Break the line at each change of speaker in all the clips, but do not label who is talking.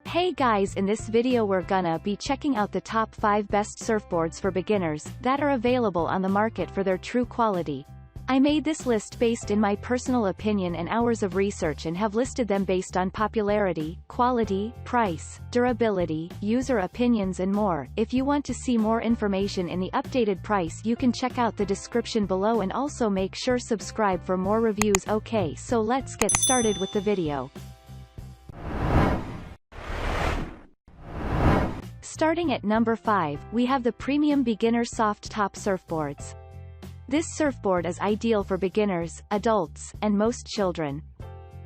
Hey guys, in this video we're gonna be checking out the top 5 best surfboards for beginners that are available on the market for their true quality. I made this list based in my personal opinion and hours of research and have listed them based on popularity, quality, price, durability, user opinions and more. If you want to see more information in the updated price you can check out the description below and also make sure subscribe for more reviews. Okay, so let's get started with the video. Starting at number 5, we have the Premium Beginner Soft Top Surfboards. This surfboard is ideal for beginners, adults, and most children.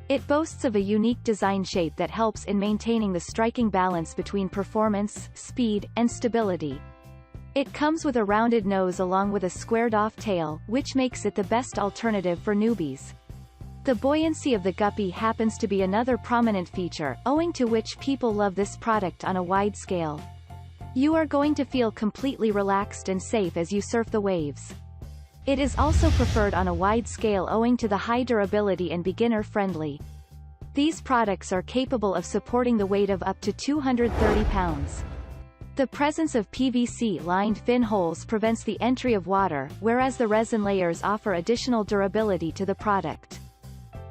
It boasts of a unique design shape that helps in maintaining the striking balance between performance, speed, and stability. It comes with a rounded nose along with a squared-off tail, which makes it the best alternative for newbies. The buoyancy of the guppy happens to be another prominent feature, owing to which people love this product on a wide scale. You are going to feel completely relaxed and safe as you surf the waves. It is also preferred on a wide scale owing to the high durability and beginner-friendly. These products are capable of supporting the weight of up to 230 pounds. The presence of PVC-lined fin holes prevents the entry of water, whereas the resin layers offer additional durability to the product.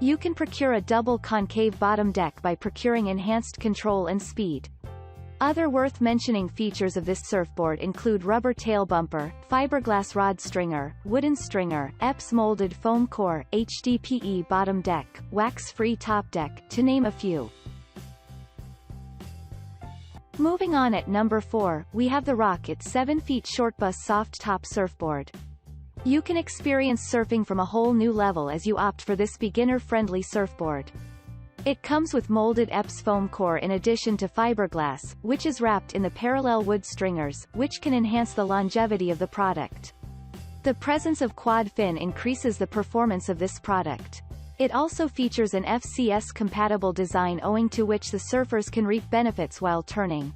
You can procure a double concave bottom deck by procuring enhanced control and speed. Other worth mentioning features of this surfboard include rubber tail bumper, fiberglass rod stringer, wooden stringer, EPS molded foam core, HDPE bottom deck, wax-free top deck, to name a few. Moving on at number 4, we have the Rocket 7 Feet SHORTBUS Soft Top Surfboard. You can experience surfing from a whole new level as you opt for this beginner-friendly surfboard. It comes with molded EPS foam core in addition to fiberglass, which is wrapped in the parallel wood stringers, which can enhance the longevity of the product. The presence of quad fin increases the performance of this product. It also features an FCS-compatible design owing to which the surfers can reap benefits while turning.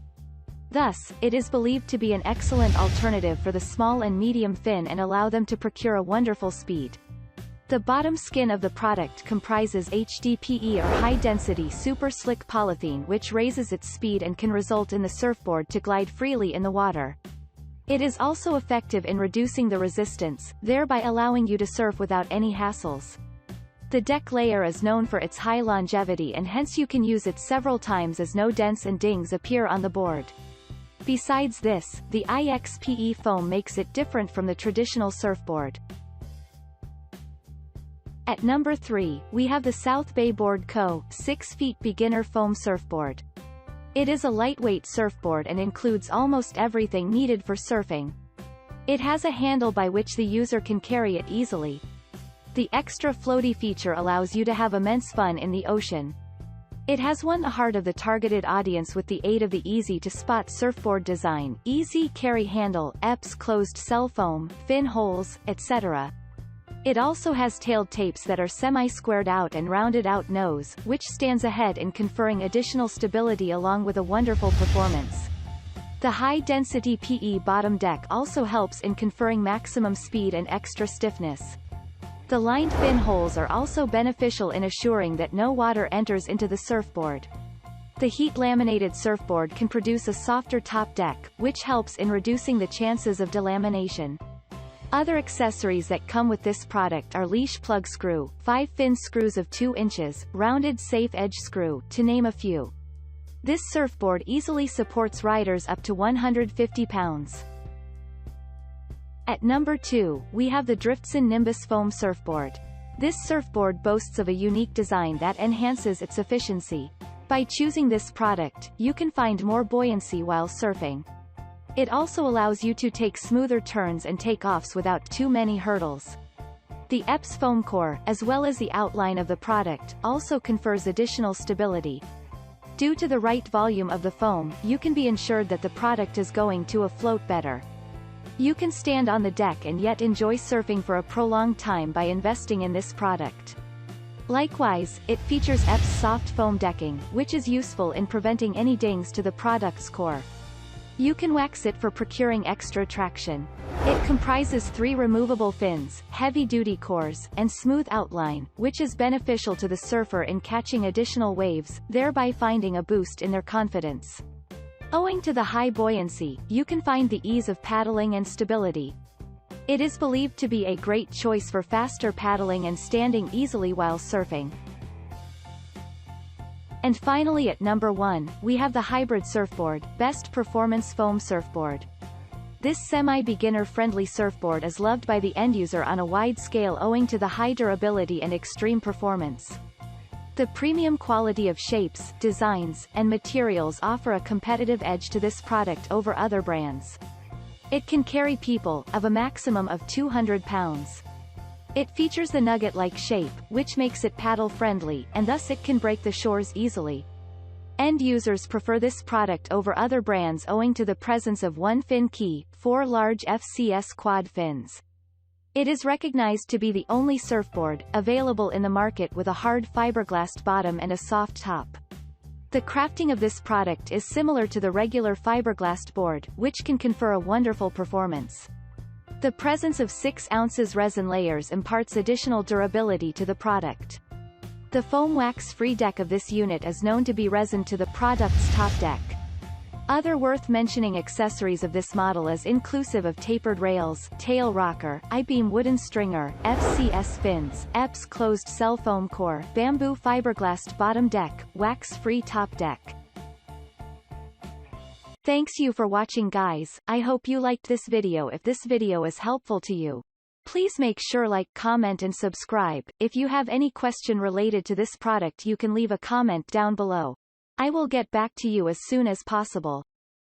Thus, it is believed to be an excellent alternative for the small and medium fin and allow them to procure a wonderful speed. The bottom skin of the product comprises HDPE or high-density super slick polythene which raises its speed and can result in the surfboard to glide freely in the water. It is also effective in reducing the resistance, thereby allowing you to surf without any hassles. The deck layer is known for its high longevity and hence you can use it several times as no dents and dings appear on the board. Besides this, the IXPE foam makes it different from the traditional surfboard. At number 3, we have the South Bay Board Co. 6 Feet Beginner Foam Surfboard. It is a lightweight surfboard and includes almost everything needed for surfing. It has a handle by which the user can carry it easily. The extra floaty feature allows you to have immense fun in the ocean. It has won the heart of the targeted audience with the aid of the easy-to-spot surfboard design, easy carry handle, EPS closed cell foam, fin holes, etc. It also has tailed tapes that are semi-squared out and rounded out nose, which stands ahead in conferring additional stability along with a wonderful performance. The high-density PE bottom deck also helps in conferring maximum speed and extra stiffness. The lined fin holes are also beneficial in assuring that no water enters into the surfboard. The heat-laminated surfboard can produce a softer top deck, which helps in reducing the chances of delamination. Other accessories that come with this product are leash plug screw, 5 fin screws of 2 inches, rounded safe edge screw, to name a few. This surfboard easily supports riders up to 150 pounds. At number 2, we have the Driftsun Nimbus Foam Surfboard. This surfboard boasts of a unique design that enhances its efficiency. By choosing this product, you can find more buoyancy while surfing. It also allows you to take smoother turns and takeoffs without too many hurdles. The EPS foam core, as well as the outline of the product, also confers additional stability. Due to the right volume of the foam, you can be ensured that the product is going to afloat better. You can stand on the deck and yet enjoy surfing for a prolonged time by investing in this product. Likewise, it features EPS soft foam decking, which is useful in preventing any dings to the product's core. You can wax it for procuring extra traction. It comprises 3 removable fins, heavy-duty cores, and smooth outline, which is beneficial to the surfer in catching additional waves, thereby finding a boost in their confidence. Owing to the high buoyancy, you can find the ease of paddling and stability. It is believed to be a great choice for faster paddling and standing easily while surfing. And finally at number 1, we have the Hybrid Surfboard, Best Performance Foam Surfboard. This semi-beginner friendly surfboard is loved by the end user on a wide scale owing to the high durability and extreme performance. The premium quality of shapes, designs, and materials offer a competitive edge to this product over other brands. It can carry people, of a maximum of 200 pounds. It features the nugget-like shape, which makes it paddle-friendly, and thus it can break the shores easily. End users prefer this product over other brands owing to the presence of 1 fin key, 4 large FCS quad fins. It is recognized to be the only surfboard available in the market with a hard fiberglass bottom and a soft top. The crafting of this product is similar to the regular fiberglass board, which can confer a wonderful performance. The presence of 6 ounces resin layers imparts additional durability to the product. The foam wax-free deck of this unit is known to be resin to the product's top deck. Other worth mentioning accessories of this model is inclusive of tapered rails, tail rocker, I-beam wooden stringer, FCS fins, EPS closed cell foam core, bamboo fiberglass bottom deck, wax-free top deck. Thanks you for watching guys, I hope you liked this video. If this video is helpful to you, please make sure like, comment and subscribe. If you have any question related to this product you can leave a comment down below. I will get back to you as soon as possible.